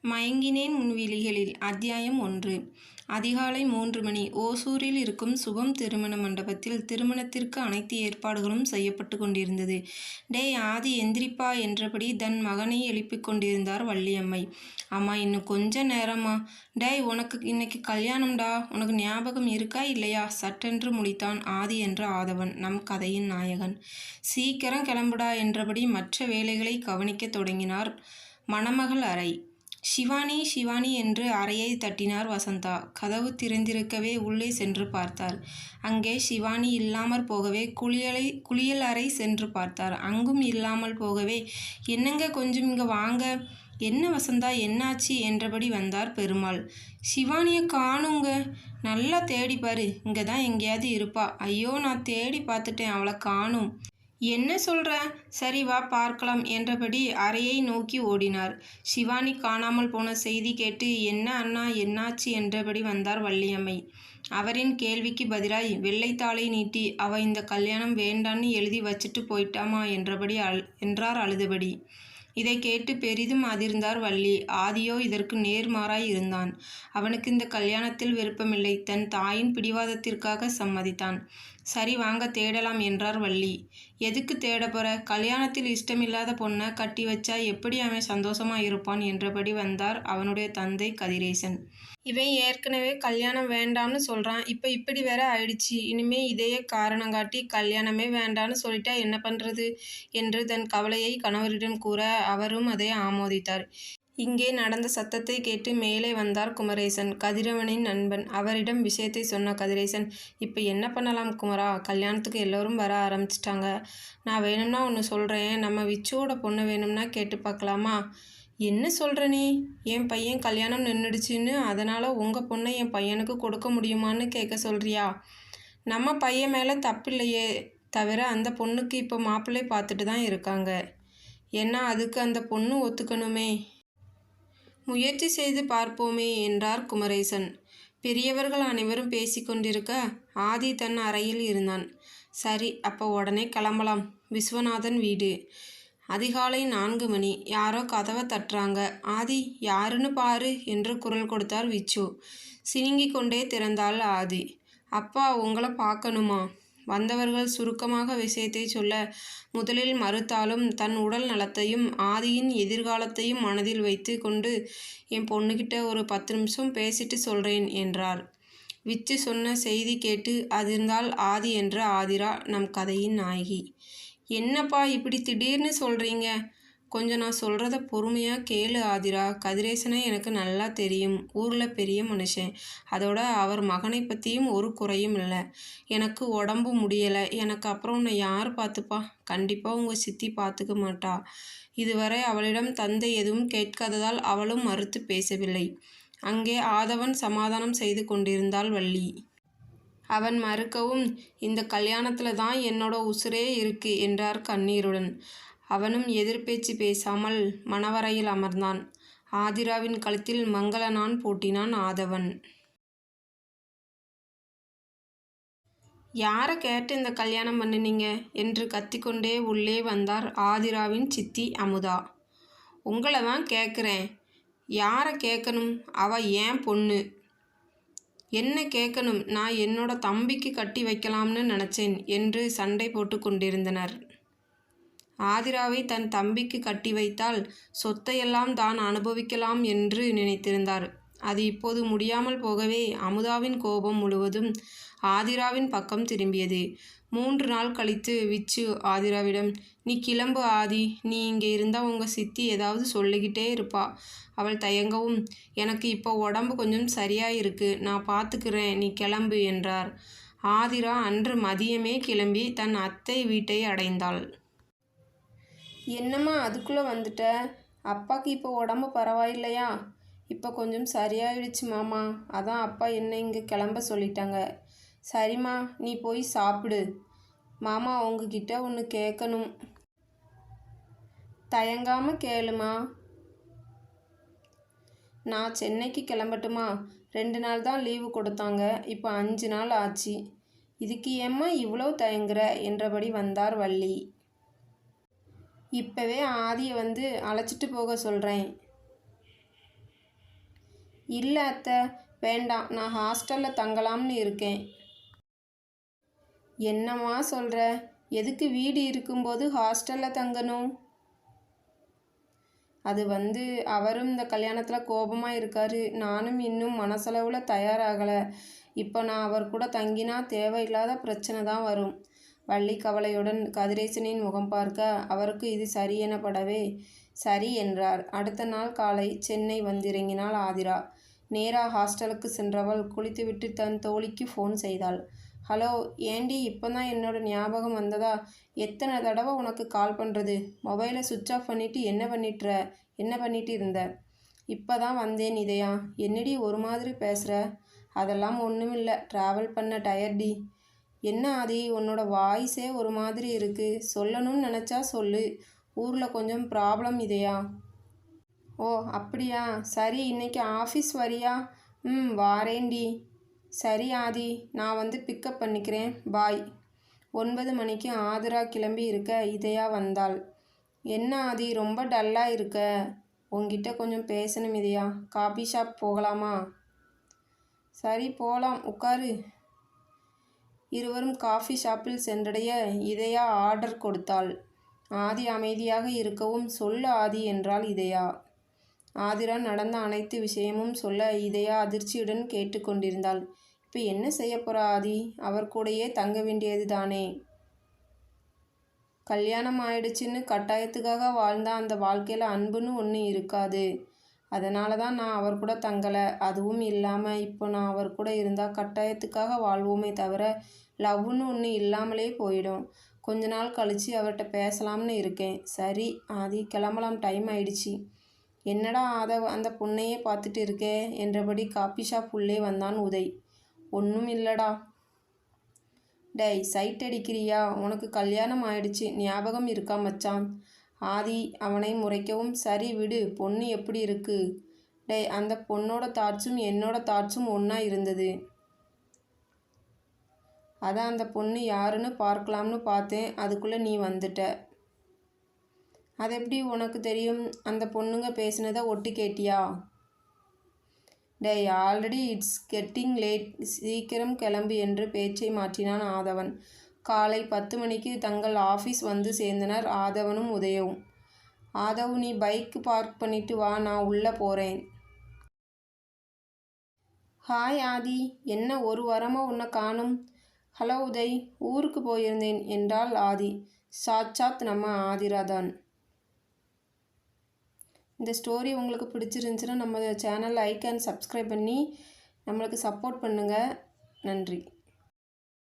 மயங்கினேன் முன்விழிகளில். அத்தியாயம் 1. அதிகாலை 3 மணி. ஓசூரில் இருக்கும் சுபம் திருமண மண்டபத்தில் திருமணத்திற்கு அனைத்து ஏற்பாடுகளும் செய்யப்பட்டு கொண்டிருந்தது. டேய் ஆதி எந்திரிப்பா என்றபடி தன் மகனை எழுப்பிக் கொண்டிருந்தார் வள்ளியம்மை. அம்மா இன்னும் கொஞ்ச நேரம்மா. டேய் உனக்கு இன்னைக்கு கல்யாணம்டா, உனக்கு ஞாபகம் இருக்கா இல்லையா? சட்டென்று முழித்தான் ஆதி என்ற ஆதவன், நம் கதையின் நாயகன். சீக்கிரம் கிளம்புடா என்றபடி மற்ற வேலைகளை கவனிக்கத் தொடங்கினார். மணமகள் அறை. சிவானி சிவானி என்று அறையை தட்டினார் வசந்தா. கதவு திறந்திருக்கவே உள்ளே சென்று பார்த்தார். அங்கே சிவானி இல்லாமற் போகவே குளியல் அறை சென்று பார்த்தார். அங்கும் இல்லாமல் போகவே, என்னங்க கொஞ்சம் இங்கே வாங்க. என்ன வசந்தா, என்னாச்சு என்றபடி வந்தார் பெருமாள். சிவானியை காணுங்க. நல்லா தேடி பாரு, இங்கே தான் எங்கேயாவது இருப்பா. ஐயோ நான் தேடி பார்த்துட்டேன், அவளை காணும். என்ன சொல்ற? சரி வா பார்க்கலாம் என்றபடி அறையை நோக்கி ஓடினார். சிவானி காணாமல் போன செய்தி கேட்டு என்ன அண்ணா என்னாச்சு என்றபடி வந்தார் வள்ளியம்மை. அவரின் கேள்விக்கு பதிலாய் வெள்ளைத்தாளை நீட்டி, அவ இந்த கல்யாணம் வேண்டான்னு எழுதி வச்சுட்டு போயிட்டாமா என்றபடி என்றார் அழுதபடி. இதை கேட்டு பெரிதும் அதிர்ந்தார் வள்ளி. ஆதியோ இதற்கு நேர்மாறாய் இருந்தான். அவனுக்கு இந்த கல்யாணத்தில் விருப்பமில்லை. தன் தாயின் பிடிவாதத்திற்காக சம்மதித்தான். சரி வாங்க தேடலாம் என்றார் வள்ளி. எதுக்கு தேட போற? கல்யாணத்தில் இஷ்டமில்லாத பொண்ணை கட்டி வச்சா எப்படி அவன் சந்தோஷமா இருப்பான் என்றபடி வந்தார் அவனுடைய தந்தை கதிரேசன். இவன் ஏற்கனவே கல்யாணம் வேண்டாம்னு சொல்றான். இப்போ இப்படி வேற ஆயிடுச்சு. இனிமே இதையே காரணங்காட்டி கல்யாணமே வேண்டான்னு சொல்லிட்டா என்ன பண்றது என்று தன் கவலையை கணவரிடம் கூற அவரும் அதை ஆமோதித்தார். இங்கே நடந்த சத்தத்தை கேட்டு மேலே வந்தார் குமரேசன், கதிரவனின் நண்பன். அவரிடம் விஷயத்தை சொன்ன கதிரேசன், இப்போ என்ன பண்ணலாம் குமரா? கல்யாணத்துக்கு எல்லோரும் வர ஆரம்பிச்சிட்டாங்க. நான் வேணும்னா ஒன்று சொல்கிறேன். நம்ம விச்சுவோட பொண்ணு வேணும்னா கேட்டு பார்க்கலாமா? என்ன சொல்கிற நீ? என் பையன் கல்யாணம் நின்றுடுச்சுன்னு அதனால் உங்கள் பொண்ணை என் பையனுக்கு கொடுக்க முடியுமான்னு கேட்க சொல்கிறியா? நம்ம பையன் மேலே தப்பில்லையே தவிர அந்த பொண்ணுக்கு இப்போ மாப்பிள்ளை பார்த்துட்டு தான் இருக்காங்க. ஏன்னா அதுக்கு அந்த பொண்ணு ஒத்துக்கணுமே. முயற்சி செய்து பார்ப்போமே என்றார் குமரேசன். பெரியவர்கள் அனைவரும் பேசிக்கொண்டிருக்க ஆதி தன் அறையில் இருந்தான். சரி அப்போ உடனே கிளம்பலாம். விஸ்வநாதன் வீடு. அதிகாலை 4 மணி. யாரோ கதவை தட்டுறாங்க. ஆதி யாருன்னு பாரு என்று குரல் கொடுத்தார் விச்சு. சினுங்கி கொண்டே திறந்தாள் ஆதி. அப்பா உங்களை பார்க்கணுமா? வந்தவர்கள் சுருக்கமாக விஷயத்தை சொல்ல முதலில் மறுத்தாலும் தன் உடல் நலத்தையும் ஆதியின் எதிர்காலத்தையும் மனதில் வைத்து கொண்டு என் பொண்ணுக்கிட்ட ஒரு 10 நிமிஷம் பேசிட்டு சொல்கிறேன் என்றார். விச்சு சொன்ன செய்தி கேட்டு அதிர்ந்தாள் ஆதி என்ற ஆதிரா, நம் கதையின் நாயகி. என்னப்பா இப்படி திடீர்னு சொல்கிறீங்க? கொஞ்சம் நான் சொல்கிறத பொறுமையாக கேளு ஆதிரா. கதிரேசனை எனக்கு நல்லா தெரியும். ஊரில் பெரிய மனுஷன். அதோட அவர் மகனை பற்றியும் ஒரு குறையும் இல்லை. எனக்கு உடம்பு முடியலை. எனக்கு அப்புறம் உன்னை யார் பார்த்துப்பா? கண்டிப்பாக உங்கள் சித்தி பார்த்துக்க மாட்டா. இதுவரை அவளிடம் தந்தை எதுவும் கேட்காததால் அவளும் மறுத்து பேசவில்லை. அங்கே ஆதவன் சமாதானம் செய்து கொண்டிருந்தாள் வள்ளி. அவன் மறுக்கவும், இந்த கல்யாணத்தில் தான் என்னோட உசுரே இருக்கு என்றார் கண்ணீருடன். அவனும் எதிர்பேச்சு பேசாமல் மணவரையில் அமர்ந்தான். ஆதிராவின் கழுத்தில் மங்கள நான் பூட்டினான் ஆதவன். யாரை கேட்டு இந்த கல்யாணம் பண்ணினீங்க என்று கத்திக்கொண்டே உள்ளே வந்தார் ஆதிராவின் சித்தி அமுதா. உங்களை தான் கேட்குறேன். யாரை கேட்கணும்? அவ ஏன் பொண்ணு. என்ன கேட்கணும்? நான் என்னோட தம்பிக்கு கட்டி வைக்கலாம்னு நினச்சேன் என்று சண்டை போட்டு கொண்டிருந்தனர். ஆதிராவை தன் தம்பிக்கு கட்டி வைத்தால் சொத்தையெல்லாம் தான் அனுபவிக்கலாம் என்று நினைத்திருந்தார். அது இப்போது முடியாமல் போகவே அமுதாவின் கோபம் முழுவதும் ஆதிராவின் பக்கம் திரும்பியது. 3 நாள் கழித்து விச்சு ஆதிராவிடம், நீ கிளம்பு ஆதி. நீ இங்கே இருந்தால் உங்கள் சித்தி ஏதாவது சொல்லிக்கிட்டே இருப்பா. அவள் தயங்கவும், எனக்கு இப்போ உடம்பு கொஞ்சம் சரியாயிருக்கு, நான் பார்த்துக்கிறேன், நீ கிளம்பு என்றார். ஆதிரா அன்று மதியமே கிளம்பி தன் அத்தை வீட்டை அடைந்தாள். என்னம்மா அதுக்குள்ளே வந்துட்ட? அப்பாவுக்கு இப்போ உடம்பு பரவாயில்லையா? இப்போ கொஞ்சம் சரியாயிடுச்சு மாமா. அதான் அப்பா என்னை இங்கே கிளம்ப சொல்லிட்டாங்க. சரிம்மா நீ போய் சாப்பிடு. மாமா உங்ககிட்ட ஒன்று கேட்கணும். தயங்காமல் கேளுமா. நான் சென்னைக்கு கிளம்பட்டுமா? 2 நாள் தான் லீவு கொடுத்தாங்க. இப்போ 5 நாள் ஆச்சு. இதுக்கு ஏம்மா இவ்வளோ தயங்குற என்றபடி வந்தார் வள்ளி. இப்போவே ஆதியை வந்து அழைச்சிட்டு போக சொல்கிறேன். இல்லை அத்தை, வேண்டாம், நான் ஹாஸ்டலில் தங்கலாம்னு இருக்கேன். என்னம்மா சொல்கிற? எதுக்கு வீடு இருக்கும்போது ஹாஸ்டலில் தங்கணும்? அது அவரும் இந்த கல்யாணத்தில் கோபமாக இருக்கார். நானும் இன்னும் மனசளவில் தயாராகலை. இப்போ நான் அவர் கூட தங்கினா தேவையில்லாத பிரச்சனை தான் வரும். வள்ளி கவலையுடன் கதிரேசனின் முகம் பார்க்க அவருக்கு இது சரி எனப்படவே சரி என்றார். அடுத்த நாள் காலை சென்னை வந்திறங்கினாள் ஆதிரா. நேராக ஹாஸ்டலுக்கு சென்றவள் குளித்துவிட்டு தன் தோழிக்கு ஃபோன் செய்தாள். ஹலோ, ஏண்டி இப்போ தான் என்னோட ஞாபகம் வந்ததா? எத்தனை தடவை உனக்கு கால் பண்ணுறது? மொபைலை சுவிட்ச் ஆஃப் பண்ணிவிட்டு என்ன பண்ணிட்டு இருந்த? இப்போ தான் வந்தேன் இதயா. என்னடி ஒரு மாதிரி பேசுகிற? அதெல்லாம் ஒன்றுமில்லை, ட்ராவல் பண்ண டயர்டி. என்ன ஆதி, உன்னோட வாய்ஸே ஒரு மாதிரி இருக்குது. சொல்லணும்னு நினச்சா சொல்லு. ஊரில் கொஞ்சம் ப்ராப்ளம் இதயா. ஓ அப்படியா, சரி, இன்னைக்கு ஆஃபீஸ் வரியா? வாரேண்டி. சரி ஆதி, நான் பிக்கப் பண்ணிக்கிறேன், பாய். 9 மணிக்கு ஆதிரா கிளம்பி இருக்க இதயா வந்தாள். என்ன ஆதி, ரொம்ப டல்லாக இருக்க? உங்ககிட்ட கொஞ்சம் பேசணும் இதயா. காபி ஷாப் போகலாமா? சரி போகலாம், உட்காரு. இருவரும் காஃபி ஷாப்பில் சென்றடைய இதயா ஆர்டர் கொடுத்தாள். ஆதி அமைதியாக இருக்கவும் சொல்லு ஆதி என்றாள் இதயா. ஆதிரா நடந்த அனைத்து விஷயமும் சொல்ல இதயா அதிர்ச்சியுடன் கேட்டுக்கொண்டிருந்தாள். இப்போ என்ன செய்ய போகிறா ஆதி? அவர் கூடயே தங்க வேண்டியது தானே. கல்யாணம் ஆயிடுச்சுன்னு கட்டாயத்துக்காக வாழ்ந்தா அந்த வாழ்க்கையில் அன்புன்னு ஒன்று இருக்காது. அதனால தான் நான் அவர் கூட தங்கலை. அதுவும் இல்லாமல் இப்போ நான் அவர் கூட இருந்தால் கட்டாயத்துக்காக வாழ்வோமே தவிர லவ்னு ஒன்று இல்லாமலே போயிடும். கொஞ்ச நாள் கழித்து அவர்கிட்ட பேசலாம்னு இருக்கேன். சரி ஆதி, கிளம்பலாம், டைம் ஆயிடுச்சு. என்னடா அந்த பொண்ணையே பார்த்துட்டு இருக்கே என்றபடி காபி ஷாப் உள்ளே வந்தான் உதய். ஒன்றும் இல்லைடா. டேய், சைட் அடிக்கிறியா? உனக்கு கல்யாணம் ஆயிடுச்சு, ஞாபகம் இருக்கா மச்சான்? ஆதி அவனை முறைக்கவும் சரி விடு, பொண்ணு எப்படி இருக்கு? டேய், அந்த பொண்ணோட தாட்ஸும் என்னோட தாட்ஸும் ஒன்றா இருந்தது. அதான் அந்த பொண்ணு யாருன்னு பார்க்கலாம்னு பார்த்தேன், அதுக்குள்ளே நீ வந்துட்ட. அது எப்படி உனக்கு தெரியும்? அந்த பொண்ணுங்க பேசினதை ஒட்டு கேட்டியா? டேய், ஆல்ரெடி இட்ஸ் கெட்டிங் லேட், சீக்கிரம் கிளம்பு என்று பேச்சை மாற்றினான் ஆதவன். காலை 10 மணிக்கு தங்கள் ஆஃபீஸ் வந்து சேர்ந்தனர் ஆதவனும் உதயவும். ஆதவ், நீ பைக் பார்க் பண்ணிட்டு வா, நான் உள்ளே போகிறேன். ஹாய் ஆதி, என்ன ஒரு வாரமாக உன்னை காணும்? ஹலோ உதய், ஊருக்கு போயிருந்தேன் என்றாள் ஆதி. சாட்சாத் நம்ம ஆதிரா தான். இந்த ஸ்டோரி உங்களுக்கு பிடிச்சிருந்துச்சுன்னா நம்ம சேனல் லைக் அண்ட் சப்ஸ்கிரைப் பண்ணி நம்மளுக்கு சப்போர்ட் பண்ணுங்கள். நன்றி.